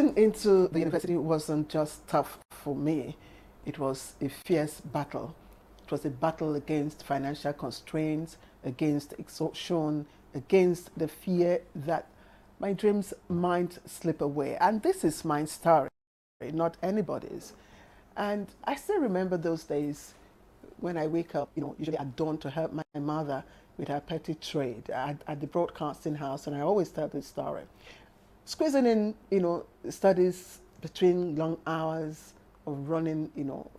Getting into the university wasn't just tough for me, it was a fierce battle. It was a battle against financial constraints, against exhaustion, against the fear that my dreams might slip away. And this is my story, not anybody's. And I still remember those days when I wake up, usually at dawn to help my mother with her petty trade at the broadcasting house, and I always tell this story. Squeezing in, studies between long hours of running,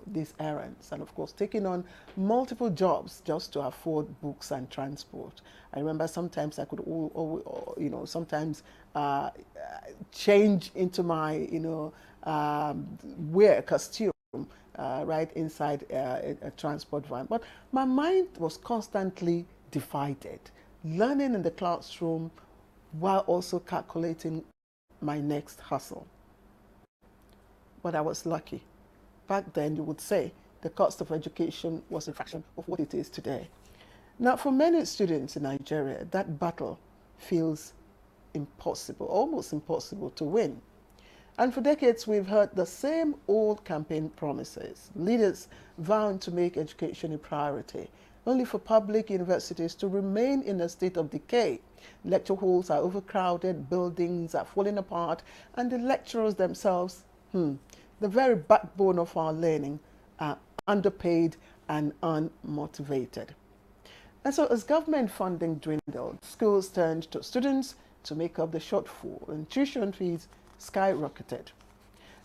these errands, and of course taking on multiple jobs just to afford books and transport. I remember sometimes I could, sometimes change into my, wear costume right inside a transport van. But my mind was constantly divided, learning in the classroom while also calculating my next hustle. But I was lucky. Back then, you would say the cost of education was a fraction of what it is today. Now, for many students in Nigeria, that battle feels impossible, almost impossible to win. And for decades, we've heard the same old campaign promises, leaders vowing to make education a priority, only for public universities to remain in a state of decay. Lecture halls are overcrowded, buildings are falling apart, and the lecturers themselves, the very backbone of our learning, are underpaid and unmotivated. And so as government funding dwindled, schools turned to students to make up the shortfall, and tuition fees skyrocketed.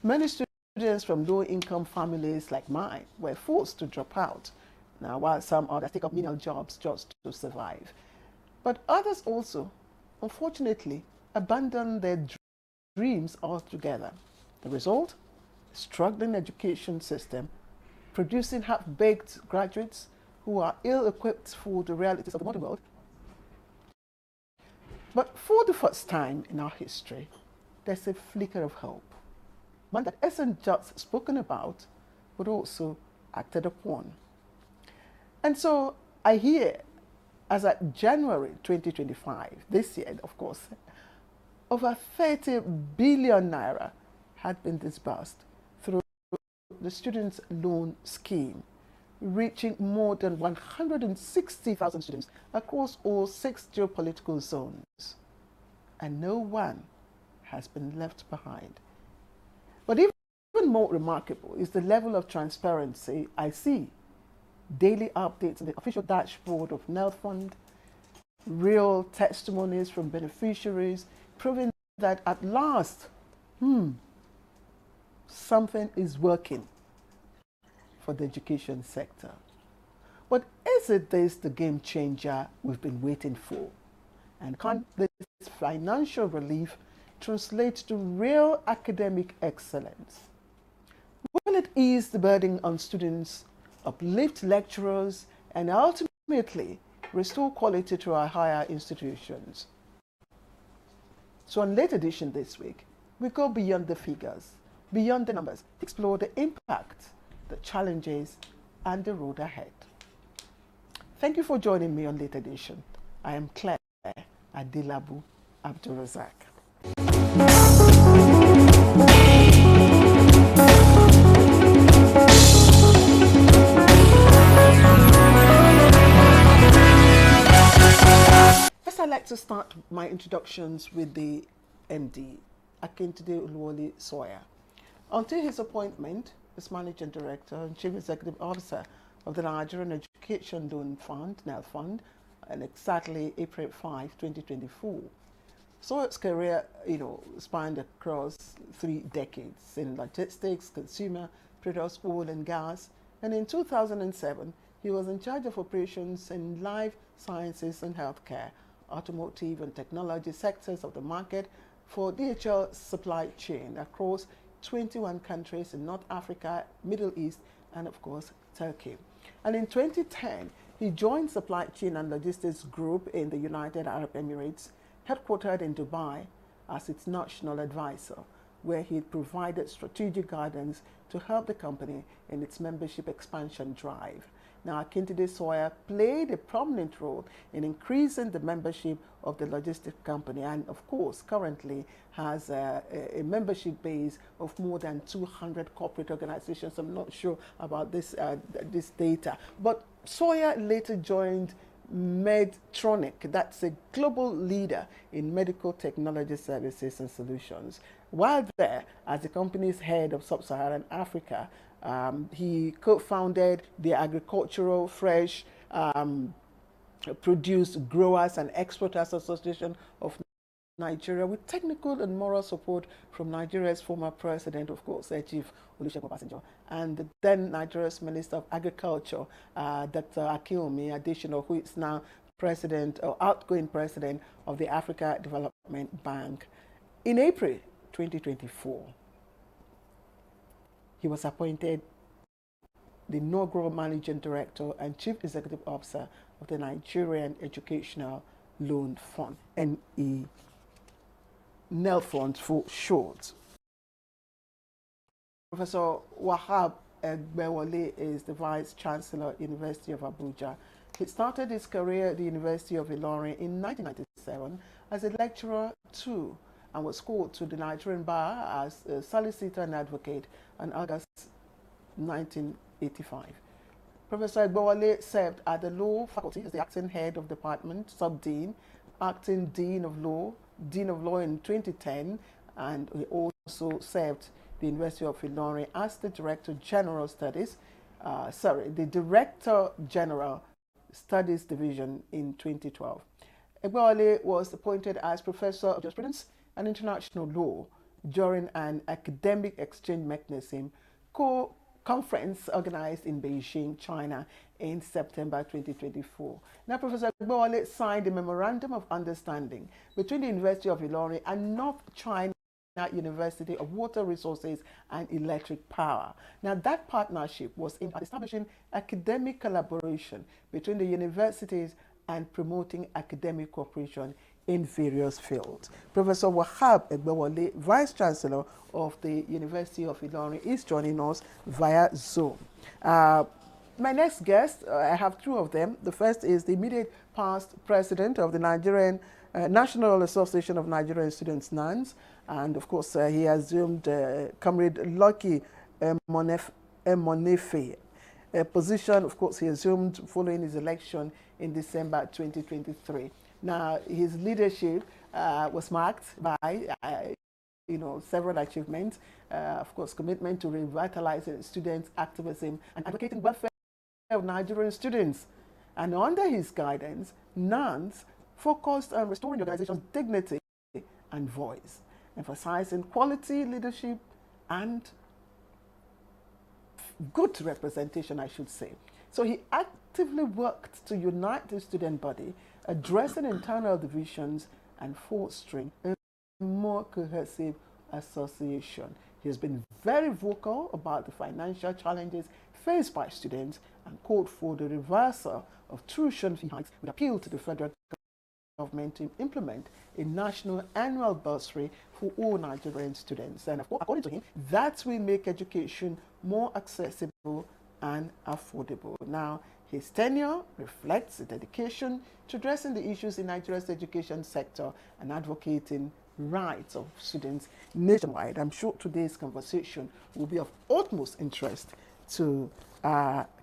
Many students from low-income families like mine were forced to drop out, now while some others take up menial jobs just to survive. But others also, unfortunately, abandoned their dreams altogether. The result? A struggling education system, producing half-baked graduates who are ill-equipped for the realities of the modern world. But for the first time in our history, there's a flicker of hope, one that isn't just spoken about, but also acted upon. And so I hear, as at January 2025, this year, of course, over 30 billion naira had been disbursed through the Students' Loan Scheme, reaching more than 160,000 students across all 6 geopolitical zones. And no one has been left behind. But even more remarkable is the level of transparency I see. Daily updates on the official dashboard of NEWS Fund, real testimonies from beneficiaries, proving that at last, something is working for the education sector. But is it this the game changer we've been waiting for? And can this financial relief translate to real academic excellence? Will it ease the burden on students, uplift lecturers, and ultimately restore quality to our higher institutions? So on Late Edition this week, we go beyond the figures, beyond the numbers, to explore the impact, the challenges, and the road ahead. Thank you for joining me on Late Edition. I am Claire Adilabu Abdulrazak. First, I'd like to start my introductions with the MD, Akintade Oluwole Sawyer. Until his appointment as Managing Director and Chief Executive Officer of the Nigerian Education Loan Fund, NEWS Fund, and exactly April 5, 2024. Sawyer's career, spanned across 3 decades in logistics, consumer products, oil and gas, and in 2007, he was in charge of operations in life sciences and healthcare, automotive and technology sectors of the market for DHL supply chain across 21 countries in North Africa, Middle East, and of course, Turkey. And in 2010, he joined Supply Chain and Logistics Group in the United Arab Emirates, headquartered in Dubai, as its national advisor, where he provided strategic guidance to help the company in its membership expansion drive. Now, Akintide Sawyer played a prominent role in increasing the membership of the logistics company, and of course, currently has a membership base of more than 200 corporate organizations. I'm not sure about this data, but Sawyer later joined Medtronic, that's a global leader in medical technology services and solutions. While there, as the company's head of sub-Saharan Africa, he co-founded the Agricultural Fresh Produce Growers and Exporters Association of Nigeria, with technical and moral support from Nigeria's former president, of course, Chief Olusegun Obasanjo, and the then Nigeria's Minister of Agriculture, Dr. Akinwumi Adesina, who is now president or outgoing president of the Africa Development Bank. In April 2024, he was appointed the inaugural managing director and chief executive officer of the Nigerian Educational Loan Fund, NEL Fund for short. Professor Wahab Egbewole is the Vice Chancellor, University of Abuja. He started his career at the University of Ilorin in 1997 as a lecturer too, and was called to the Nigerian bar as a solicitor and advocate in August 1985. Professor Egbewole served at the Law Faculty as the acting head of department, sub-dean, acting dean of law in 2010, and he also served the University of Ilorin as the Director General Studies, the Director General Studies Division in 2012. Egbewole was appointed as Professor of Jurisprudence and International Law during an academic exchange mechanism conference organized in Beijing, China in September 2024. Now, Professor Egbewole signed a Memorandum of Understanding between the University of Ilorin and North China University of Water Resources and Electric Power. Now, that partnership was aimed at establishing academic collaboration between the universities and promoting academic cooperation in various fields. Professor Wahab Egbewole, Vice Chancellor of the University of Ilorin, is joining us via Zoom. My next guest, I have two of them. The first is the immediate past president of the Nigerian National Association of Nigerian Students, NANS, and of course he assumed Comrade Lucky Emonefe, a position, of course, he assumed following his election in December 2023. Now, his leadership was marked by several achievements, of course, commitment to revitalizing student activism and advocating welfare of Nigerian students. And under his guidance, NANS focused on restoring the organization's dignity and voice, emphasizing quality leadership and good representation, I should say. So he actively worked to unite the student body, addressing internal divisions and fostering a more cohesive association. He has been very vocal about the financial challenges faced by students and called for the reversal of tuition fee hikes, with appeal to the federal government to implement a national annual bursary for all Nigerian students. And according to him, that will make education more accessible and affordable. Now, his tenure reflects a dedication to addressing the issues in Nigeria's education sector and advocating rights of students nationwide. I'm sure today's conversation will be of utmost interest to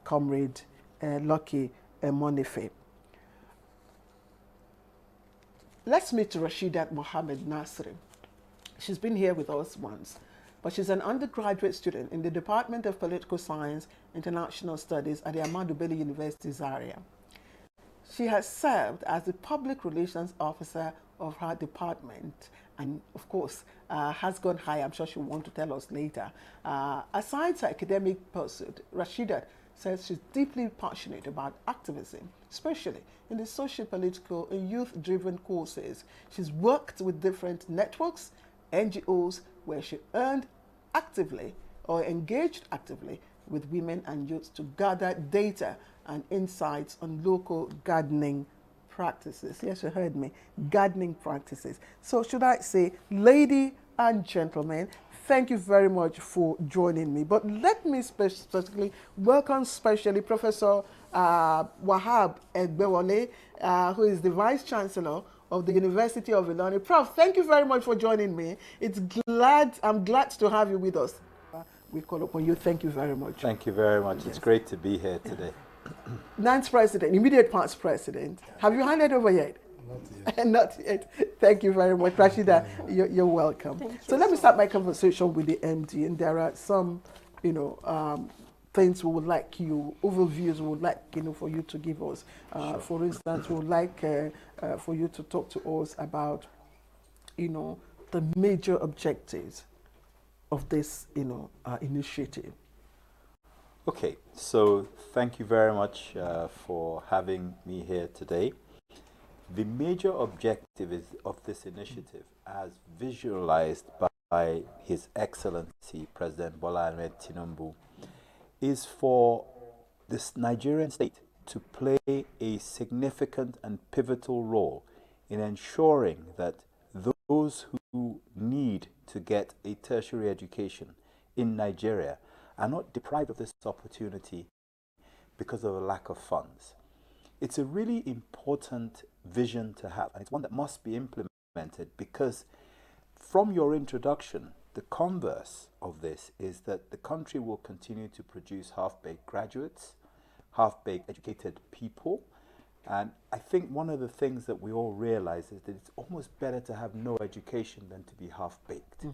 Comrade Lucky Emonefe. Let's meet Rasheedat Mohammed Nasri. She's been here with us once, but she's an undergraduate student in the Department of Political Science, International Studies at the Ahmadu Bello University Zaria. She has served as the Public Relations Officer of her department and, of course, has gone high. I'm sure she'll want to tell us later. Aside her academic pursuit, Rasheedat says she's deeply passionate about activism, especially in the socio-political and youth-driven courses. She's worked with different networks, NGOs, where she earned actively or engaged actively with women and youth to gather data and insights on local gardening practices. Yes, you heard me, gardening practices. So should I say, lady and gentlemen, thank you very much for joining me. But let me specifically welcome specially Professor Wahab Egbewole, who is the Vice Chancellor of the University of Ilorin. Prof, thank you very much for joining me. I'm glad to have you with us. We call upon you. Thank you very much. Thank you very much. Yes. It's great to be here today. Ninth President, immediate past President. Have you handed over yet? Not yet. Not yet. Thank you very much. Rashida, you're welcome. So let me start my conversation with the MD, and there are some, things we would like overviews we would like, for you to give us. Sure. For instance, we would like for you to talk to us about, the major objectives of this, initiative. Okay, so thank you very much for having me here today. The major objective of this initiative, as visualized by His Excellency President Bola Ahmed Tinubu, is for this Nigerian state to play a significant and pivotal role in ensuring that those who need to get a tertiary education in Nigeria are not deprived of this opportunity because of a lack of funds. It's a really important vision to have, and it's one that must be implemented, because from your introduction, the converse of this is that the country will continue to produce half-baked graduates, half-baked educated people. And I think one of the things that we all realize is that it's almost better to have no education than to be half-baked,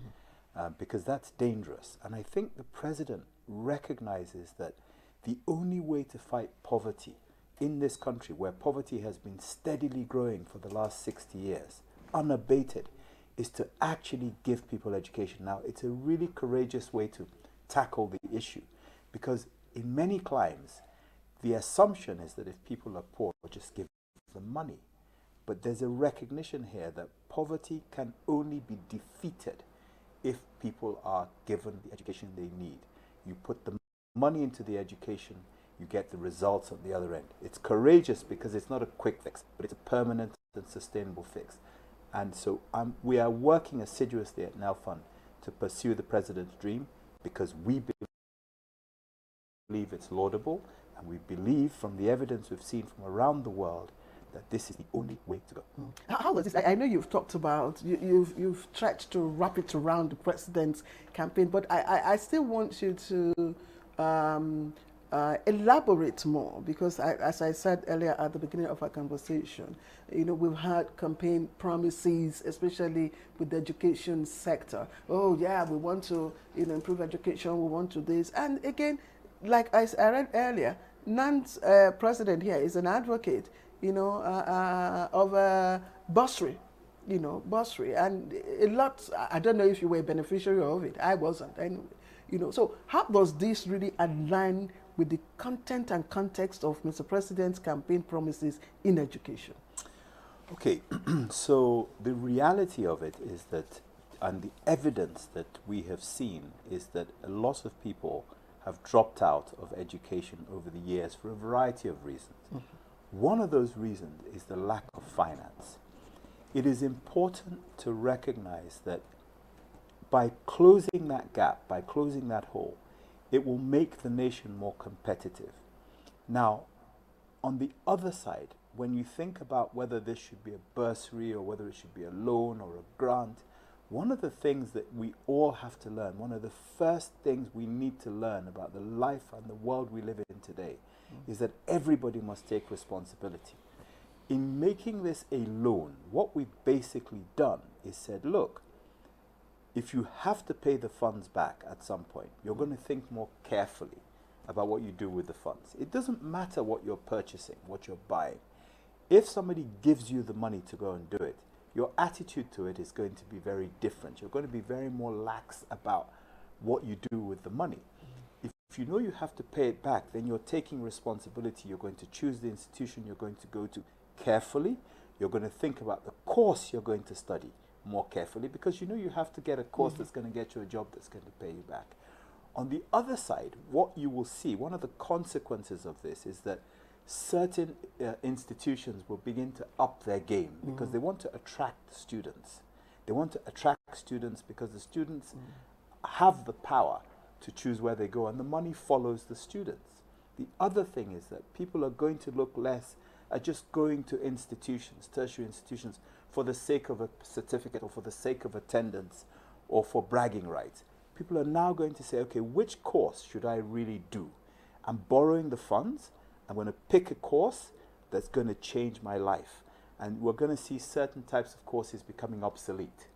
because that's dangerous. And I think the president recognizes that the only way to fight poverty in this country, where poverty has been steadily growing for the last 60 years, unabated, is to actually give people education. Now, it's a really courageous way to tackle the issue, because in many climes, the assumption is that if people are poor, just give them money. But there's a recognition here that poverty can only be defeated if people are given the education they need. You put the money into the education, you get the results at the other end. It's courageous because it's not a quick fix, but it's a permanent and sustainable fix. And so we are working assiduously at NEWS24 to pursue the president's dream, because we believe it's laudable, and we believe from the evidence we've seen from around the world that this is the only way to go. How was this? I know you've talked about, you've tried to wrap it around the president's campaign, but I still want you to elaborate more, because as I said earlier at the beginning of our conversation, we've had campaign promises, especially with the education sector. Oh yeah, we want to improve education, we want to this. And again, like I read earlier, Nan's president here is an advocate of bursary, bursary, and a lot. I don't know if you were a beneficiary of it. I wasn't, and So how does this really align with the content and context of Mr. President's campaign promises in education? Okay, so the reality of it is that, and the evidence that we have seen is that a lot of people have dropped out of education over the years for a variety of reasons. One of those reasons is the lack of finance. It is important to recognize that by closing that gap, by closing that hole, it will make the nation more competitive. Now, on the other side, when you think about whether this should be a bursary or whether it should be a loan or a grant, one of the things that we all have to learn, one of the first things we need to learn about the life and the world we live in today, is that everybody must take responsibility. In making this a loan, what we've basically done is said, look, if you have to pay the funds back at some point, you're going to think more carefully about what you do with the funds. It doesn't matter what you're purchasing, what you're buying. If somebody gives you the money to go and do it, your attitude to it is going to be very different. You're going to be very more lax about what you do with the money. If you know you have to pay it back, then you're taking responsibility. You're going to choose the institution you're going to go to carefully. You're going to think about the course you're going to study more carefully, because you know you have to get a course that's going to get you a job that's going to pay you back. On the other side, what you will see, one of the consequences of this is that certain institutions will begin to up their game because they want to attract students. They want to attract students because the students have the power to choose where they go, and the money follows the students. The other thing is that people are going to look less at just going to institutions, tertiary institutions, for the sake of a certificate or for the sake of attendance or for bragging rights. People are now going to say, okay, which course should I really do? I'm borrowing the funds. I'm going to pick a course that's going to change my life. And we're going to see certain types of courses becoming obsolete.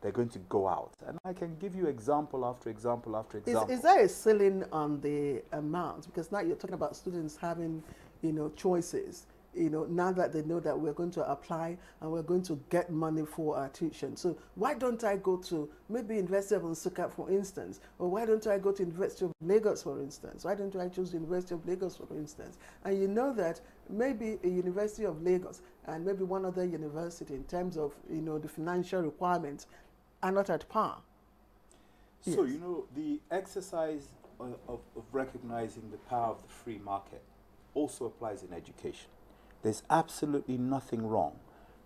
They're going to go out. And I can give you example after example after example. Is there a ceiling on the amount? Because now you're talking about students having, choices. Now that they know that we're going to apply and we're going to get money for our tuition. So why don't I go to maybe University of Nsukka, for instance? Or why don't I go to University of Lagos, for instance? Why don't I choose University of Lagos, for instance? And you know that maybe a University of Lagos and maybe one other university in terms of, the financial requirements are not at par. So, Yes. the exercise of recognizing the power of the free market also applies in education. There's absolutely nothing wrong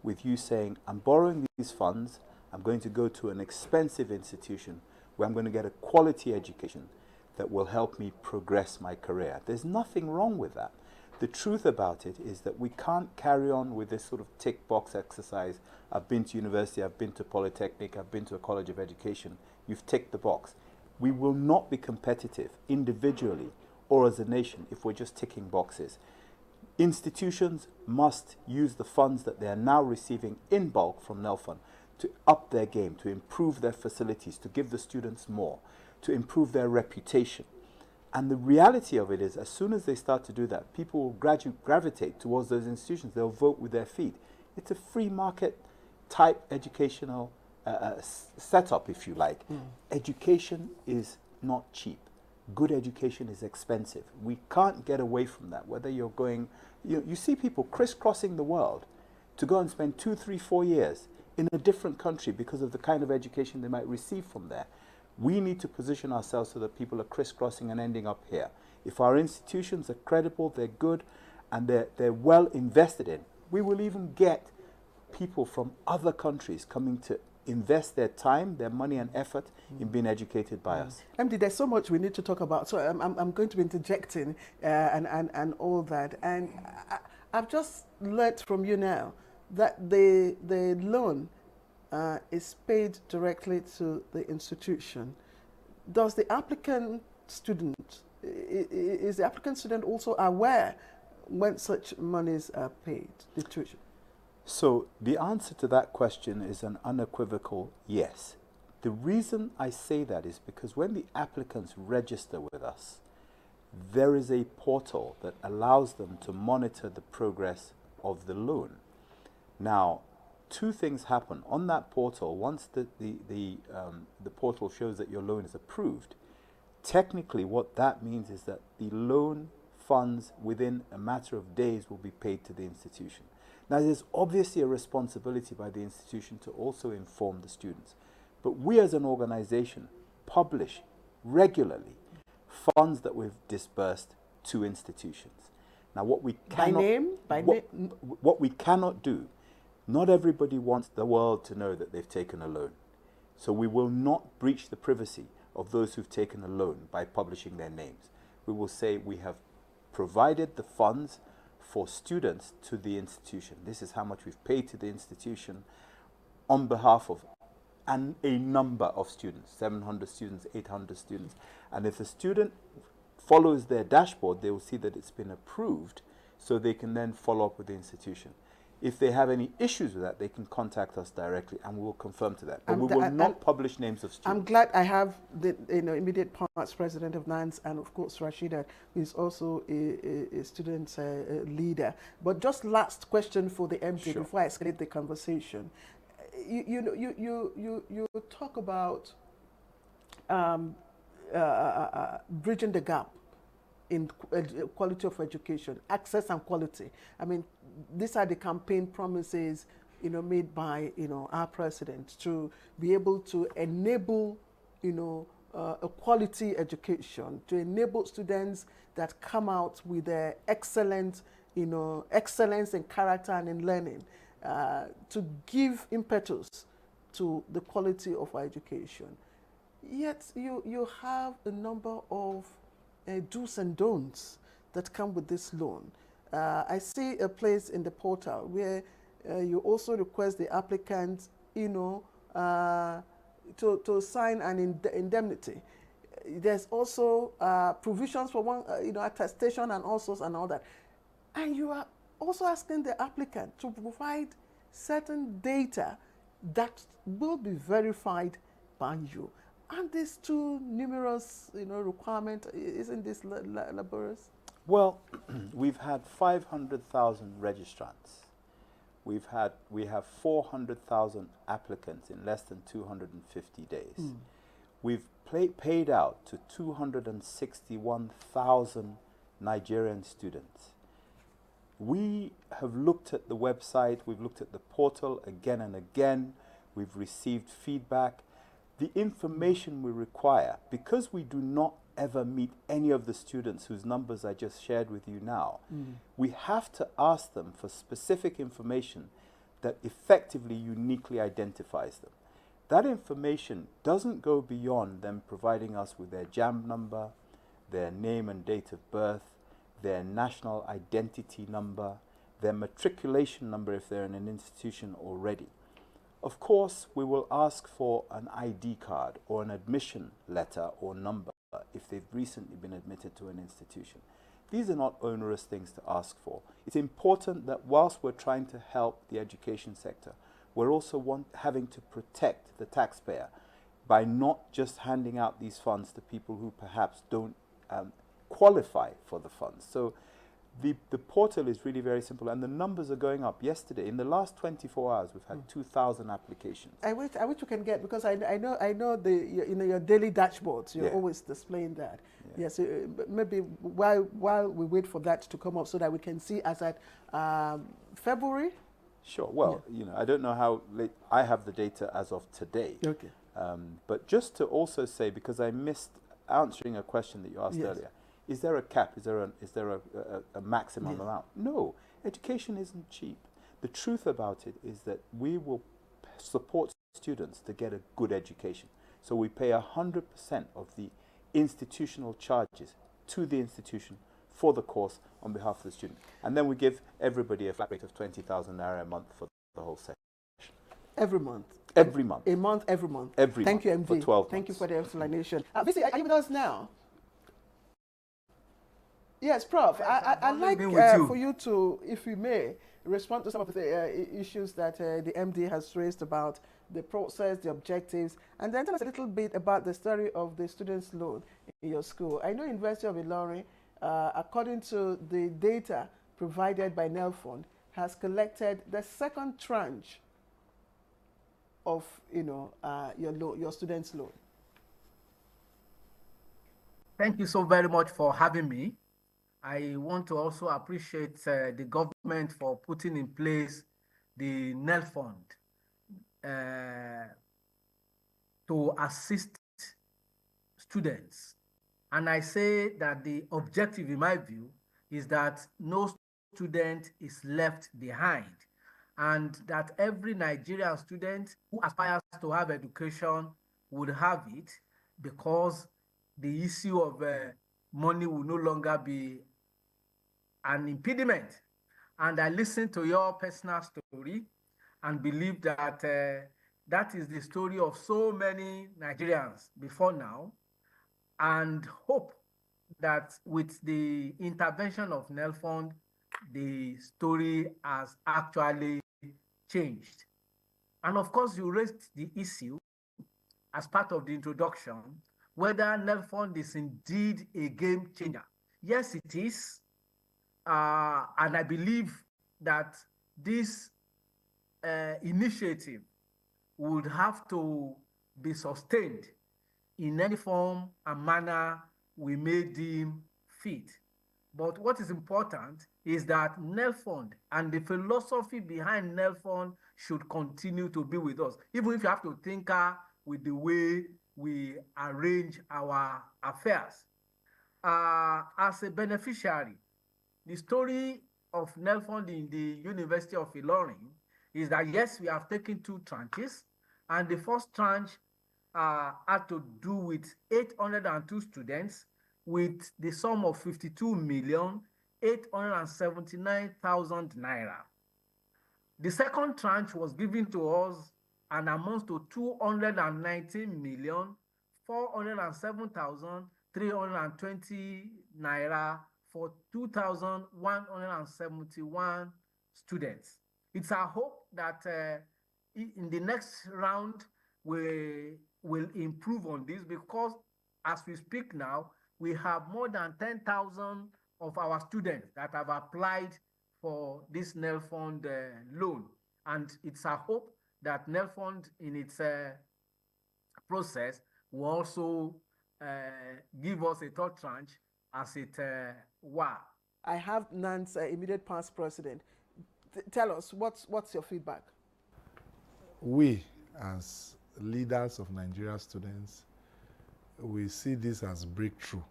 with you saying, I'm borrowing these funds, I'm going to go to an expensive institution where I'm going to get a quality education that will help me progress my career. There's nothing wrong with that. The truth about it is that we can't carry on with this sort of tick box exercise. I've been to university, I've been to polytechnic, I've been to a college of education. You've ticked the box. We will not be competitive individually or as a nation if we're just ticking boxes. Institutions must use the funds that they are now receiving in bulk from NELFund to up their game, to improve their facilities, to give the students more, to improve their reputation. And the reality of it is, as soon as they start to do that, people will gravitate towards those institutions. They'll vote with their feet. It's a free market type educational setup, if you like. Education is not cheap. Good education is expensive. We can't get away from that. Whether you're going, you see people crisscrossing the world to go and spend 2, 3, 4 years in a different country because of the kind of education they might receive from there. We need to position ourselves so that people are crisscrossing and ending up here. If our institutions are credible, they're good, and they're well invested in, we will even get people from other countries coming to invest their time, their money and effort in being educated by us. MD, there's so much we need to talk about. So I'm going to be interjecting and all that. And I've just learnt from you now that the loan is paid directly to the institution. Does the applicant student, is the applicant student also aware when such monies are paid, the tuition? So the answer to that question is an unequivocal yes. The reason I say that is because when the applicants register with us, there is a portal that allows them to monitor the progress of the loan. Now, two things happen. On that portal, once the portal shows that your loan is approved, technically what that means is that the loan funds within a matter of days will be paid to the institution. Now, there's obviously a responsibility by the institution to also inform the students. But we as an organization publish regularly funds that we've disbursed to institutions. Now, what we cannot, what we cannot do, not everybody wants the world to know that they've taken a loan. So we will not breach the privacy of those who've taken a loan by publishing their names. We will say we have provided the funds for students to the institution. This is how much we've paid to the institution on behalf of a number of students, 700 students, 800 students. And if the student follows their dashboard, they will see that it's been approved, so they can then follow up with the institution. If they have any issues with that, they can contact us directly and we will confirm to that. But we will not publish names of students. I'm glad I have the immediate past president of NANS and of course Rashida, who is also a student leader. But just last question for the MD before I escalate the conversation. You talk about bridging the gap in quality of education, access and quality. I mean, these are the campaign promises, made by, our president to be able to enable, a quality education, to enable students that come out with their excellence in character and in learning, to give impetus to the quality of our education. Yet you have a number of do's and don'ts that come with this loan. I see a place in the portal where you also request the applicant, to sign an indemnity. There's also provisions for one, attestation and all that. And you are also asking the applicant to provide certain data that will be verified by you. Aren't these too numerous, requirement? Isn't this laborious? Well, we've had 500,000 registrants. We have 400,000 applicants in less than 250 days. We've paid out to 261,000 Nigerian students. We have looked at the website, we've looked at the portal again and again, we've received feedback. The information we require, because we do not ever meet any of the students whose numbers I just shared with you now, we have to ask them for specific information that effectively uniquely identifies them. That information doesn't go beyond them providing us with their JAMB number, their name and date of birth, their national identity number, their matriculation number if they're in an institution already. Of course, we will ask for an ID card or an admission letter or number if they've recently been admitted to an institution. These are not onerous things to ask for. It's important that whilst we're trying to help the education sector, we're also having to protect the taxpayer by not just handing out these funds to people who perhaps don't qualify for the funds. So the portal is really very simple, and the numbers are going up. Yesterday, in the last 24 hours, we've had 2,000 applications. I wish you can get, because I know your daily dashboards, you're always displaying that. Yes, maybe while we wait for that to come up so that we can see as at February. Sure. Well, I don't know how late. I have the data as of today. Okay. But just to also say, because I missed answering a question that you asked earlier, is there a cap? Is there a maximum amount? No. Education isn't cheap. The truth about it is that we will support students to get a good education. So we pay 100% of the institutional charges to the institution for the course on behalf of the student. And then we give everybody a flat rate of 20,000 naira a month for the whole session. Every month? Every month. A month, every month? Every Thank month. you, MD. For 12 Thank you months. for the explanation. Visi, are you with us now? Yes, Prof. I'd like for you to, if you may, respond to some of the issues that the MD has raised about the process, the objectives, and then tell us a little bit about the story of the students' loan in your school. I know University of Ilorin, according to the data provided by NELFund, has collected the second tranche of your students' loan. Thank you so very much for having me. I want to also appreciate the government for putting in place the NELFund to assist students. And I say that the objective, in my view, is that no student is left behind, and that every Nigerian student who aspires to have education would have it, because the issue of money will no longer be an impediment. And I listened to your personal story and believe that that is the story of so many Nigerians before now, and hope that with the intervention of NELFund, the story has actually changed. And of course, you raised the issue as part of the introduction, whether NELFund is indeed a game changer. Yes, it is. And I believe that this initiative would have to be sustained in any form and manner we may deem fit. But what is important is that NELFund and the philosophy behind NELFund should continue to be with us, even if you have to tinker with the way we arrange our affairs. As a beneficiary, the story of NELFund in the University of Ilorin is that, yes, we have taken 2 tranches, and the first tranche had to do with 802 students with the sum of 52,879,000 naira. The second tranche was given to us and amounts to 219,407,320 naira for 2,171 students. It's our hope that in the next round we will improve on this, because as we speak now, we have more than 10,000 of our students that have applied for this NELFund loan. And it's our hope that NELFund in its process will also give us a third tranche as it were. I have NAN's immediate past president. Tell us, what's your feedback? We, as leaders of Nigeria students, we see this as breakthrough.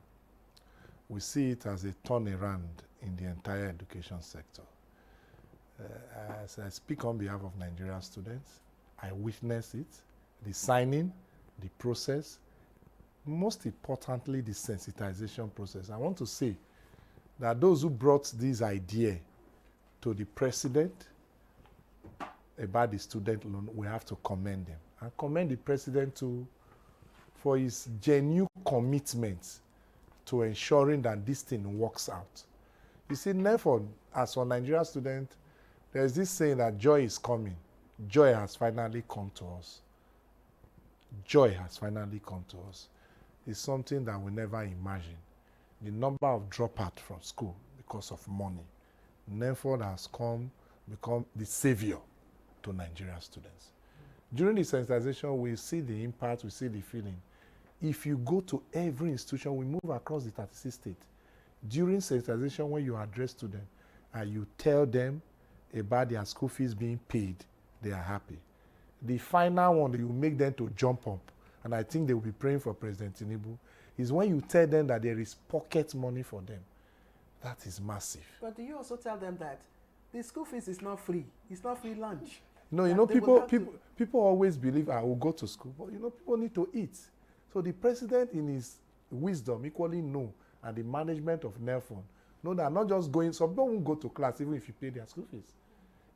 We see it as a turnaround in the entire education sector. As I speak on behalf of Nigerian students, I witness it, the signing, the process, most importantly, the sensitization process. I want to say that those who brought this idea to the president about the student loan, we have to commend them. And commend the president too for his genuine commitment to ensuring that this thing works out. You see, therefore, as for Nigerian students, there's this saying that joy is coming. Joy has finally come to us. Joy has finally come to us. It's something that we never imagined. The number of dropouts from school because of money. NELFund has become the savior to Nigerian students. During the sensitization, we see the impact, we see the feeling. If you go to every institution, we move across the 36 states. During sensitization, when you address students and you tell them about their school fees being paid, they are happy. The final one that you make them to jump up, and I think they will be praying for President Tinubu, is when you tell them that there is pocket money for them. That is massive. But do you also tell them that the school fees is not free? It's not free lunch. No, you know, people always believe I will go to school, but you know, people need to eat. So the president, in his wisdom, equally know, and the management of NELFund know that not just going, some people won't go to class even if you pay their school fees.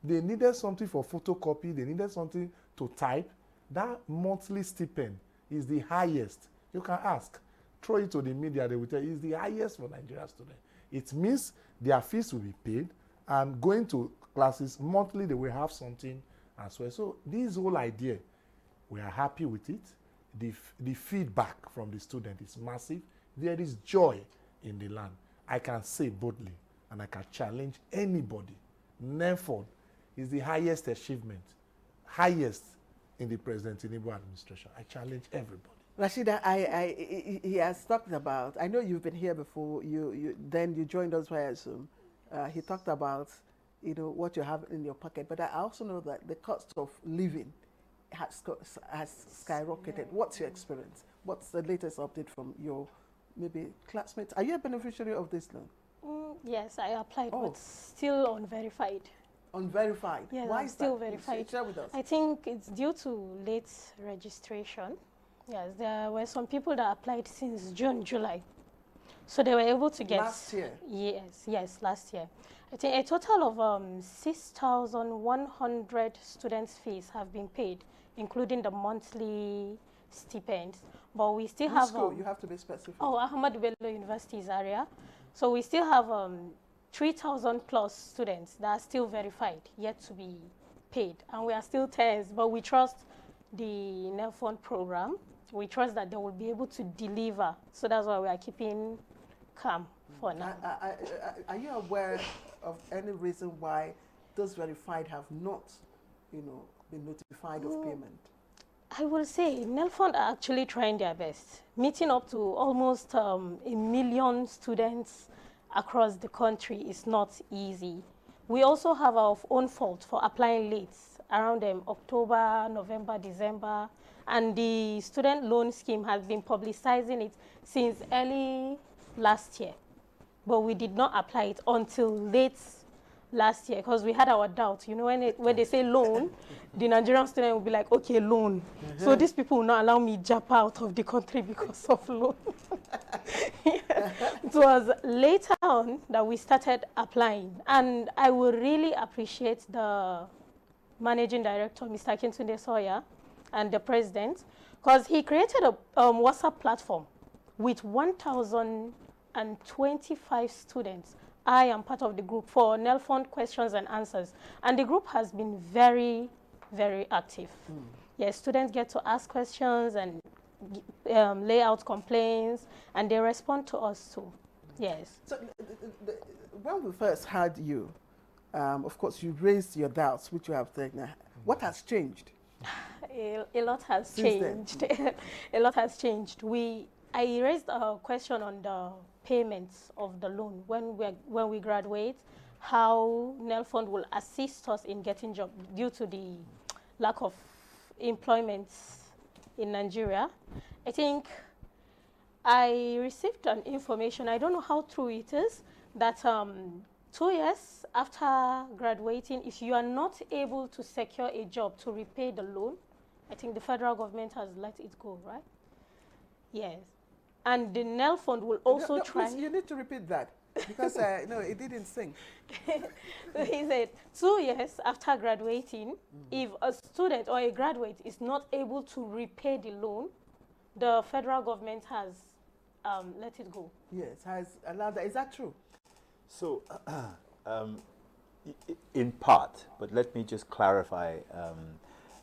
They needed something for photocopy, they needed something to type. That monthly stipend is the highest. You can ask, throw it to the media, they will tell you it's the highest for Nigerian students. It means their fees will be paid, and going to classes monthly, they will have something as well. So this whole idea, we are happy with it. The feedback from the student is massive. There is joy in the land. I can say boldly, and I can challenge anybody. NELFund is the highest achievement, highest in the President Tinubu administration. I challenge everybody. Rashida, he has talked about, I know you've been here before, then you joined us via Zoom. He talked about, you know, what you have in your pocket, but I also know that the cost of living has skyrocketed. Yeah. What's your experience? What's the latest update from your maybe classmates? Are you a beneficiary of this loan? Yes, I applied, but still unverified. Unverified? Yes, why I'm is still that? verified. Share with us. I think it's due to late registration. Yes, there were some people that applied since June, July. So they were able to get... Last year? Yes, last year. I think a total of 6,100 students' fees have been paid, including the monthly stipends. But we still have... school? You have to be specific. Oh, Ahmad Bello University's area. So we still have 3,000 plus students that are still verified, yet to be paid. And we are still tense, but we trust the NELFund program. We trust that they will be able to deliver. So that's why we are keeping calm for now. Are you aware of any reason why those verified have not, you know, been notified of payment? I will say NELFund are actually trying their best, meeting up to almost 1 million students across the country is not easy. We also have our own fault for applying late around October, November, December, and the student loan scheme has been publicizing it since early last year, but we did not apply it until late last year, because we had our doubts. You know, when they say loan, the Nigerian student will be like, okay, loan. So these people will not allow me jump out of the country because of loan. It was later on that we started applying, and I would really appreciate the managing director, Mr. Akintunde Sawyer, and the president, because he created a WhatsApp platform with 1,025 students. I am part of the group for NELFund questions and answers, and the group has been very, very active. Yes, students get to ask questions and lay out complaints, and they respond to us too. Yes. So when we first had you, of course, you raised your doubts, which you have taken. What has changed? A lot has Since changed. A lot has changed. I raised a question on the payments of the loan when we graduate, how NELFund will assist us in getting jobs due to the lack of employment in Nigeria. I think I received an information, I don't know how true it is, that 2 years after graduating, if you are not able to secure a job to repay the loan, I think the federal government has let it go, right? Yes. And the NELFund will also try. Please, you need to repeat that because no, it didn't sing. So he said 2 years after graduating, if a student or a graduate is not able to repay the loan, the federal government has let it go. Yes, has allowed that. Is that true? So, in part, but let me just clarify,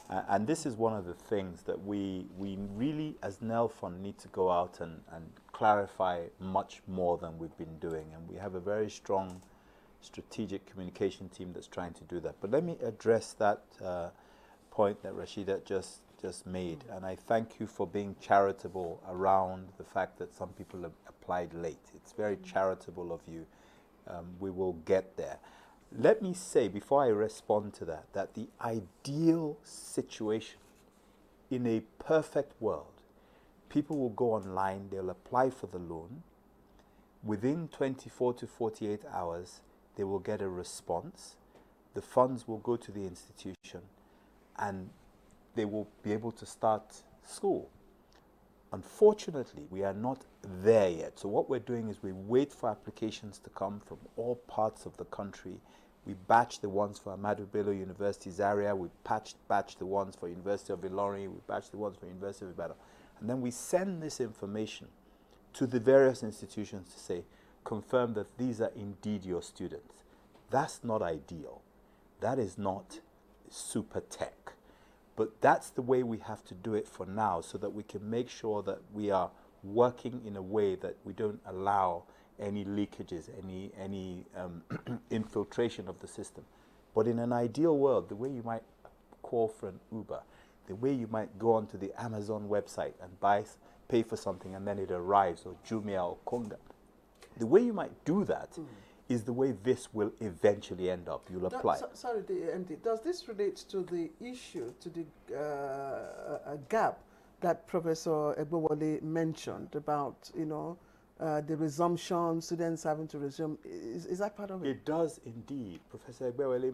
and this is one of the things that we really, as NELFund, need to go out and clarify much more than we've been doing. And we have a very strong strategic communication team that's trying to do that. But let me address that point that Rashida just made. And I thank you for being charitable around the fact that some people have applied late. It's very charitable of you. We will get there. Let me say, before I respond to that, that the ideal situation in a perfect world, people will go online, they'll apply for the loan. Within 24 to 48 hours, they will get a response. The funds will go to the institution, and they will be able to start school. Unfortunately, we are not there yet. So what we're doing is we wait for applications to come from all parts of the country. We batch the ones for Ahmadu Bello University Zaria, we batch the ones for University of Ilorin, we batch the ones for University of Ibadan. And then we send this information to the various institutions to say, confirm that these are indeed your students. That's not ideal. That is not super tech. But that's the way we have to do it for now, so that we can make sure that we are working in a way that we don't allow any leakages, any infiltration of the system. But in an ideal world, the way you might call for an Uber, the way you might go onto the Amazon website and pay for something and then it arrives, or Jumia or Konga, the way you might do that is the way this will eventually end up. You'll apply. Sorry, MD. Does this relate to the issue, to the gap that Professor Egbewole mentioned about, the resumption, students having to resume? Is that part of it? It does indeed. Professor Egbewole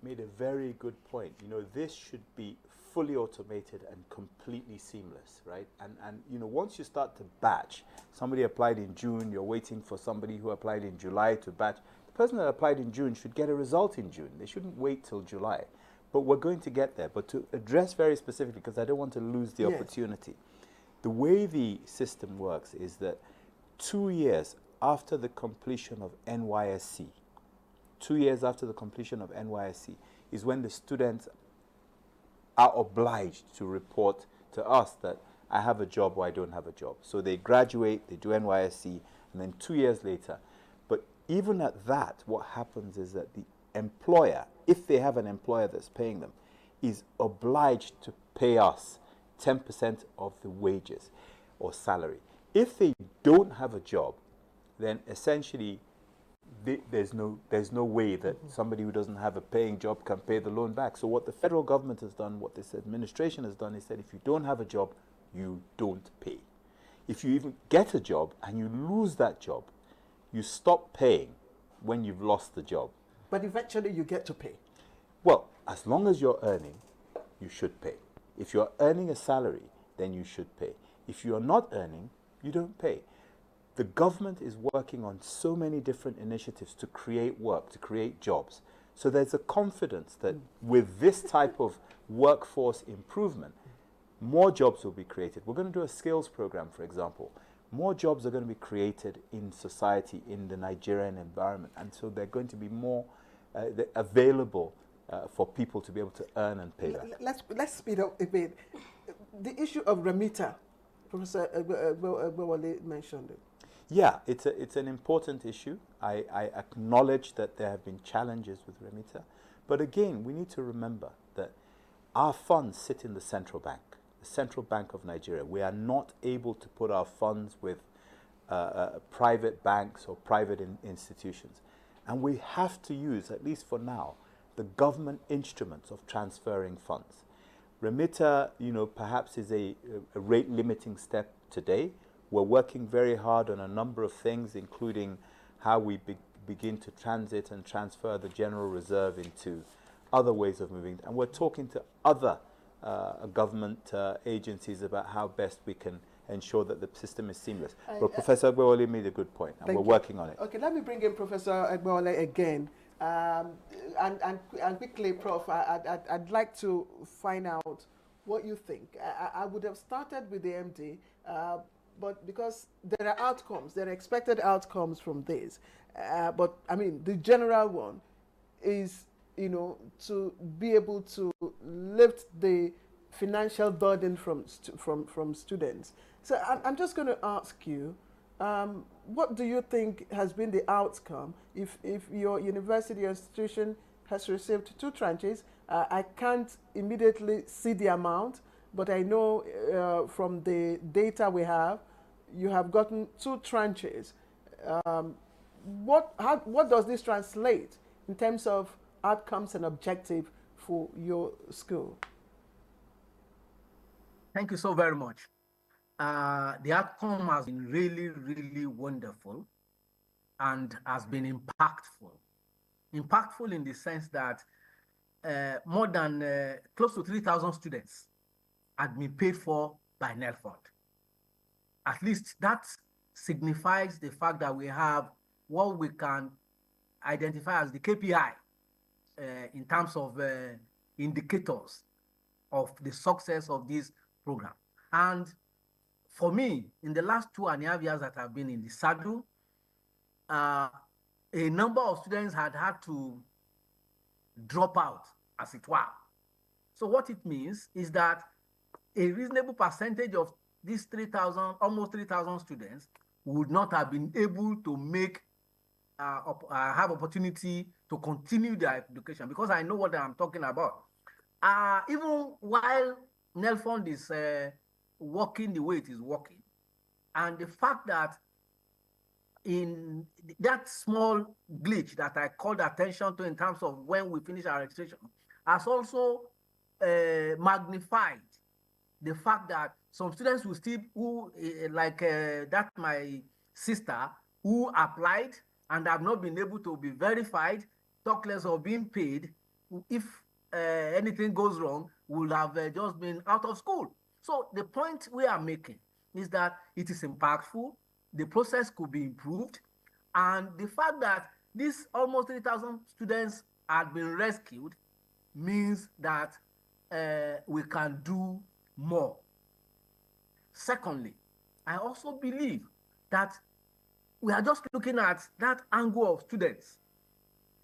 made a very good point. This should be fully automated and completely seamless, right? And once you start to batch, somebody applied in June, you're waiting for somebody who applied in July to batch. The person that applied in June should get a result in June. They shouldn't wait till July. But we're going to get there. But to address very specifically, because I don't want to lose the opportunity, the way the system works is that 2 years after the completion of NYSC, 2 years after the completion of NYSC is when the students are obliged to report to us that I have a job or I don't have a job. So they graduate, they do NYSC, and then 2 years later. But even at that, what happens is that the employer, if they have an employer that's paying them, is obliged to pay us 10% of the wages or salary. If they don't have a job, then essentially there's no way that somebody who doesn't have a paying job can pay the loan back. So what the federal government has done, what this administration has done, is that if you don't have a job, you don't pay. If you even get a job and you lose that job, you stop paying when you've lost the job. but eventually you get to pay. Well, as long as you're earning, you should pay. If you're earning a salary, then you should pay. If you're not earning, you don't pay. The government is working on so many different initiatives to create work, to create jobs. So there's a confidence that with this type of workforce improvement, more jobs will be created. We're going to do a skills program, for example. More jobs are going to be created in society, in the Nigerian environment. And so they're going to be more available for people to be able to earn and pay back. Let's speed up a bit. The issue of remitter, Professor Egbewale mentioned it. Yeah, it's an important issue. I acknowledge that there have been challenges with remitter. But again, we need to remember that our funds sit in the central bank of Nigeria. We are not able to put our funds with private banks or private institutions. And we have to use, at least for now, the government instruments of transferring funds. Remitter, perhaps is a rate limiting step today. We're working very hard on a number of things, including how we begin to transit and transfer the general reserve into other ways of moving. And we're talking to other government agencies about how best we can ensure that the system is seamless. But Professor Egbewale made a good point, and we're working on it. Okay, let me bring in Professor Egbewale again. And quickly, Prof, I'd like to find out what you think. I would have started with the MD, but because there are outcomes, there are expected outcomes from this. But I mean, the general one is, to be able to lift the financial burden from students. So I'm just going to ask you, what do you think has been the outcome if your university or institution has received 2 tranches? I can't immediately see the amount, but I know from the data we have, you have gotten 2 tranches. What does this translate in terms of outcomes and objective for your school? Thank you so very much. The outcome has been really, really wonderful and has been impactful. Impactful in the sense that more than close to 3,000 students had been paid for by NELFund. At least that signifies the fact that we have what we can identify as the KPI in terms of indicators of the success of this program. And for me, in the last 2.5 years that I've been in the saddle, a number of students had to drop out, as it were. So what it means is that a reasonable percentage of these 3,000, almost 3,000 students would not have been able to make, have opportunity to continue their education, because I know what I'm talking about. Even while NELFund is working the way it is working, and the fact that in that small glitch that I called attention to in terms of when we finish our registration has also magnified the fact that some students will still, that my sister who applied and have not been able to be verified, talk less of being paid. If anything goes wrong, will have just been out of school. So the point we are making is that it is impactful, the process could be improved, and the fact that these almost 3,000 students had been rescued means that we can do more. Secondly, I also believe that we are just looking at that angle of students.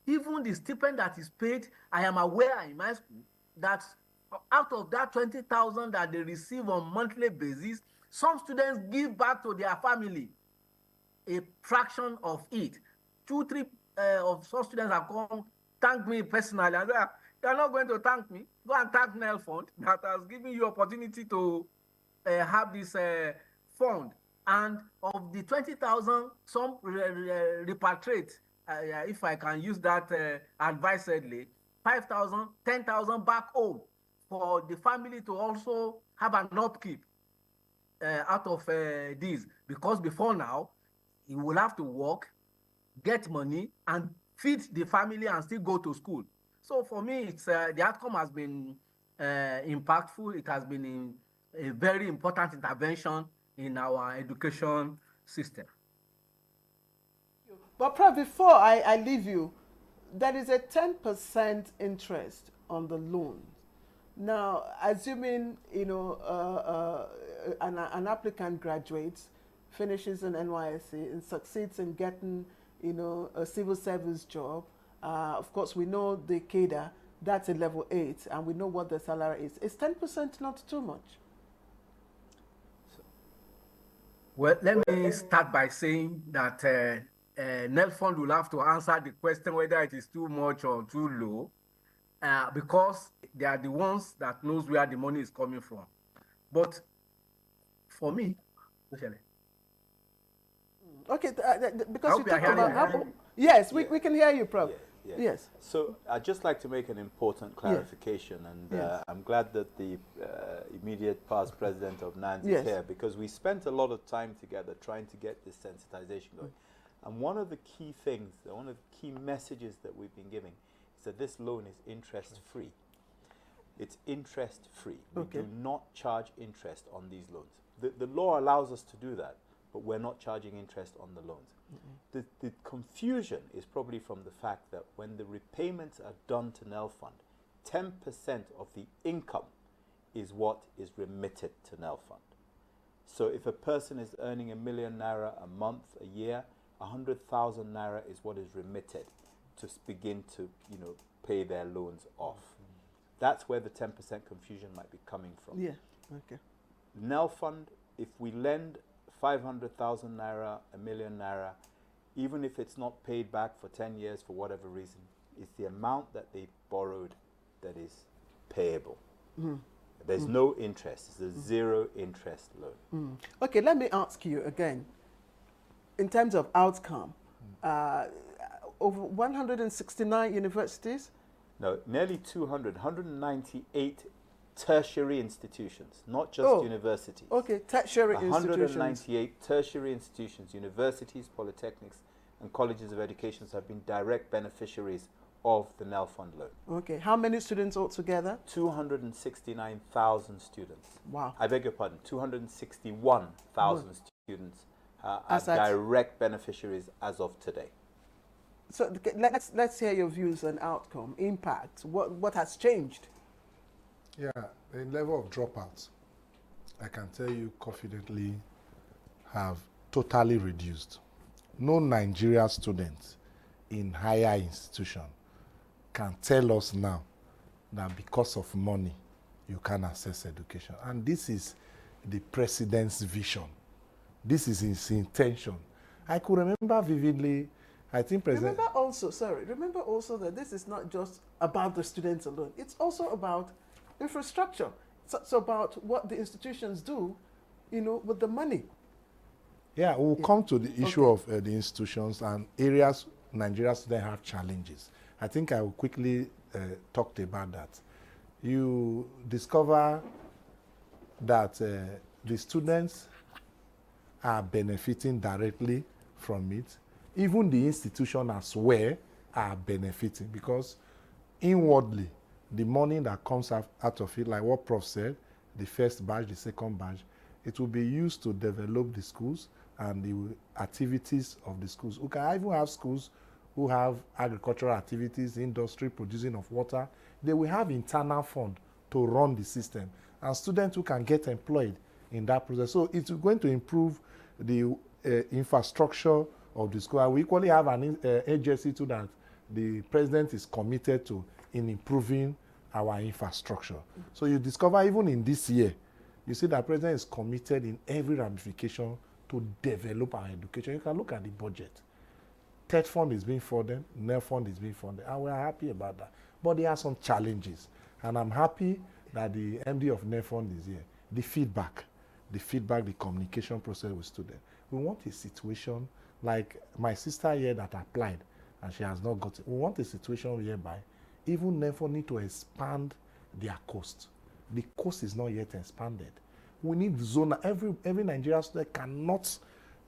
Even the stipend that is paid, I am aware in my school that out of that 20,000 that they receive on monthly basis, some students give back to their family a fraction of it. 2, 3 of some students have come thank me personally. And they are not going to thank me. Go and thank NELFund that has given you opportunity to have this fund. And of the 20,000, some repatriate, if I can use that advisedly, 5,000, 10,000 back home for the family to also have an upkeep out of this. Because before now, you will have to work, get money, and feed the family and still go to school. So for me, it's the outcome has been impactful. It has been a very important intervention in our education system. But Prof, before I leave you, there is a 10% interest on the loan. Now, assuming an applicant graduates, finishes an NYSC, and succeeds in getting a civil service job, of course we know the cadre, that's a level 8, and we know what the salary is. Is 10% not too much? Well, let me start by saying that NELFund will have to answer the question whether it is too much or too low, because they are the ones that knows where the money is coming from. But for me, okay, because you talked about how. Yes, we can hear you, Prof. Yeah. Yes. So I'd just like to make an important clarification, and Yes. I'm glad that the immediate past president of NANS Yes. is here, because we spent a lot of time together trying to get this sensitization going. And one of the key things, one of the key messages that we've been giving is that this loan is interest-free. It's interest-free. Okay. We do not charge interest on these loans. The law allows us to do that, but we're not charging interest on the loans. The confusion is probably from the fact that when the repayments are done to NELFund, 10% of the income is what is remitted to NELFund. So if a person is earning ₦1 million a month, a year, 100,000 naira is what is remitted to begin to pay their loans off. That's where the 10% confusion might be coming from. Yeah. Okay. NELFund, if we lend 500,000 naira, ₦1 million, even if it's not paid back for 10 years for whatever reason, it's the amount that they borrowed that is payable. There's no interest. It's a zero interest loan. Okay, let me ask you again. In terms of outcome, over 169 universities? No, nearly 200, 198 tertiary institutions, not just universities. Okay, tertiary institutions. 198 tertiary institutions, universities, polytechnics, and colleges of education have been direct beneficiaries of the NELFund loan. Okay, how many students altogether? 269,000 students. Wow. I beg your pardon, 261,000 students are direct beneficiaries as of today. So let's hear your views on outcome, impact. What has changed? Yeah, the level of dropouts, I can tell you confidently, have totally reduced. No Nigeria students in higher institution can tell us now that because of money, you can access education. And this is the president's vision. This is his intention. I could remember vividly, I think President... Remember also that this is not just about the students alone. It's also about infrastructure. It's about what the institutions do, with the money. Yeah, we'll come to the issue of the institutions and areas Nigeria students have challenges. I think I will quickly talk about that. You discover that the students are benefiting directly from it. Even the institution as well are benefiting, because inwardly, the money that comes out of it, like what Prof said, the first batch, the second batch, it will be used to develop the schools and the activities of the schools. We can even have schools who have agricultural activities, industry, producing of water. They will have internal fund to run the system, and students who can get employed in that process. So it's going to improve the infrastructure of the school. And we equally have an agency too that the president is committed to in improving our infrastructure. So you discover even in this year, you see that the president is committed in every ramification to develop our education. You can look at the budget. TED fund is being funded, NEL fund is being funded, and we are happy about that. But there are some challenges, and I'm happy that the MD of NEL fund is here. The feedback, the communication process with students. We want a situation like my sister here that applied and she has not got it. We want a situation whereby even NEL fund need to expand their cost. The cost is not yet expanded. We need zone. Every Nigerian student cannot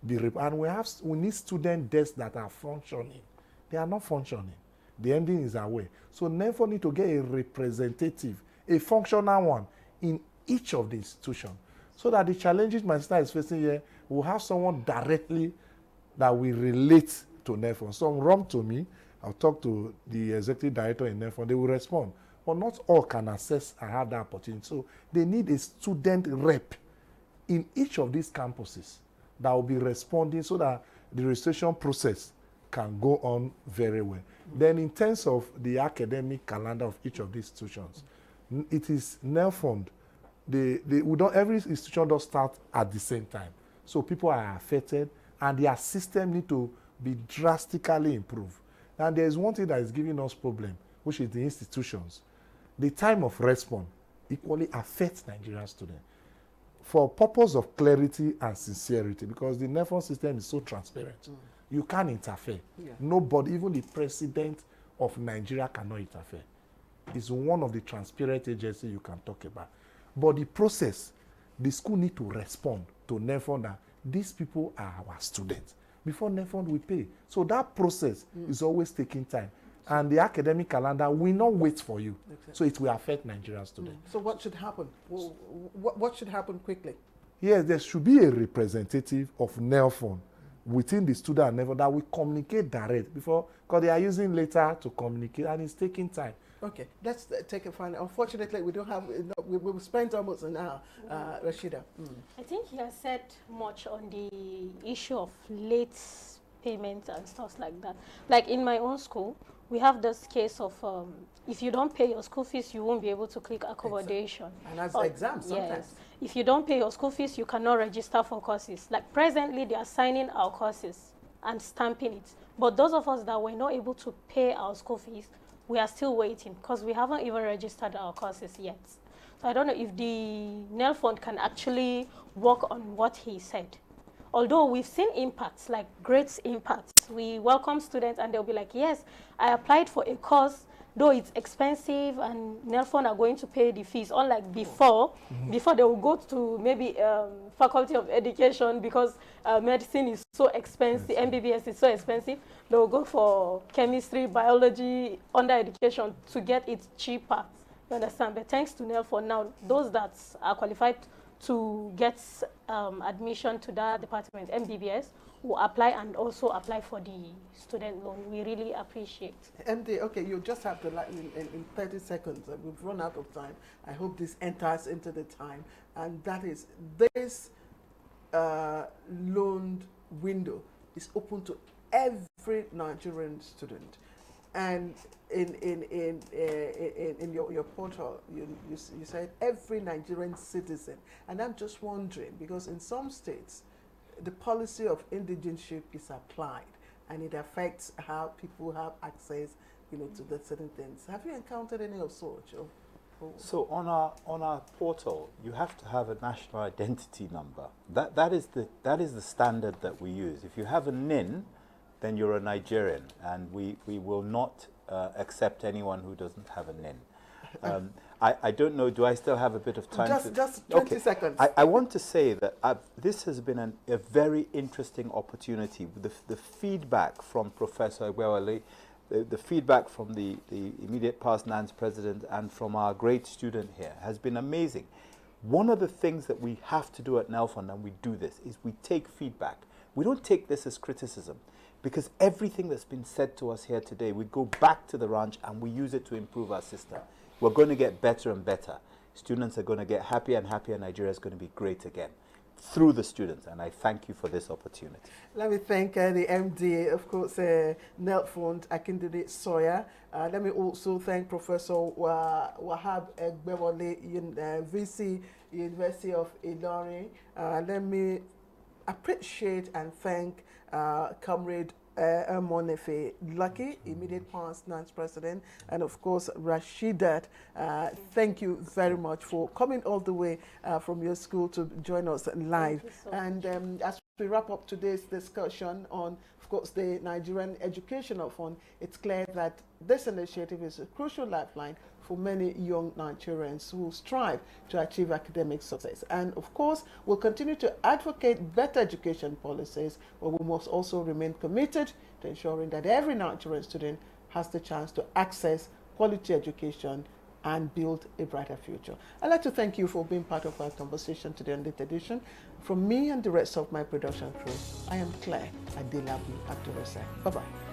be, and we need student desks that are functioning. They are not functioning. The MD is aware. So NEWS24 need to get a representative, a functional one in each of the institutions, so that the challenges my sister is facing here will have someone directly that will relate to NEWS24. Some come to me, I'll talk to the executive director in NEWS24, they will respond. But not all can access and have that opportunity. So they need a student rep in each of these campuses that will be responding so that the registration process can go on very well. Then in terms of the academic calendar of each of these institutions, it is NEWS24. Every institution does start at the same time. So people are affected and their system need to be drastically improved. And there is one thing that is giving us problem, which is the institutions. The time of response equally affects Nigerian students. For purpose of clarity and sincerity, because the NEWS24 system is so transparent, you can't interfere. Yeah. Nobody, even the president of Nigeria cannot interfere. It's one of the transparent agencies you can talk about. But the process, the school need to respond to NEWS24 that these people are our students. Before NEWS24 we pay. So that process is always taking time. And the academic calendar will not wait for you. Exactly. So it will affect Nigerian students. So what should happen? What should happen quickly? Yes, there should be a representative of NEWS24 within the student and NEWS24 that will communicate direct before, because they are using later to communicate and it's taking time. Okay, let's take a final. Unfortunately, we don't have, we've spent almost an hour, Rashida. I think he has said much on the issue of late payments and stuff like that. Like in my own school, we have this case of if you don't pay your school fees, you won't be able to click accommodation. And that's exams sometimes. Yes. If you don't pay your school fees, you cannot register for courses. Like presently, they are signing our courses and stamping it. But those of us that were not able to pay our school fees, we are still waiting because we haven't even registered our courses yet. So I don't know if the NEWS24 can actually work on what he said. Although we've seen impacts, like great impacts. We welcome students and they'll be like, yes, I applied for a course, though it's expensive and NEWS24 are going to pay the fees. Unlike before, before they will go to maybe Faculty of Education because medicine is so expensive, MBBS is so expensive. They will go for chemistry, biology, under education to get it cheaper. You understand? But thanks to NEWS24 now, those that are qualified to get admission to that department, MBBS, will apply and also apply for the student loan. We really appreciate. MD, okay, you just have to, in 30 seconds, we've run out of time. I hope this enters into the time. And that is, this loan window is open to every Nigerian student. And in your portal, you said every Nigerian citizen. And I'm just wondering, because in some states, the policy of indigenship is applied, and it affects how people have access, to the certain things. Have you encountered any of such? So on our portal, you have to have a national identity number. That is the standard that we use. If you have a NIN, then you're a Nigerian, and we will not accept anyone who doesn't have a NIN. I don't know, do I still have a bit of time? Just 20 seconds. I want to say that this has been a very interesting opportunity. The feedback from Professor Egbewale, the feedback from the immediate past NANS president and from our great student here has been amazing. One of the things that we have to do at NEWS24, and we do this, is we take feedback. We don't take this as criticism, because everything that's been said to us here today, we go back to the ranch and we use it to improve our system. We're going to get better and better. Students are going to get happier and happier. Nigeria is going to be great again through the students, and I thank you for this opportunity. Let me thank the MD, of course, NEWS24, Akindele Sawyer. Let me also thank Professor Wahab Egbewale, VC, University of Ilorin. Let me appreciate and thank Comrade Monefe Lucky, immediate past NANS president, and of course Rashidat. Thank you very much for coming all the way from your school to join us live. And as we wrap up today's discussion on of course, the Nigerian Educational Fund, it's clear that this initiative is a crucial lifeline for many young Nigerians who strive to achieve academic success. And of course, we'll continue to advocate better education policies, but we must also remain committed to ensuring that every Nigerian student has the chance to access quality education and build a brighter future. I'd like to thank you for being part of our conversation today on this edition. From me and the rest of my production crew, I am Claire Adelabu Abdurrasaq. Bye-bye.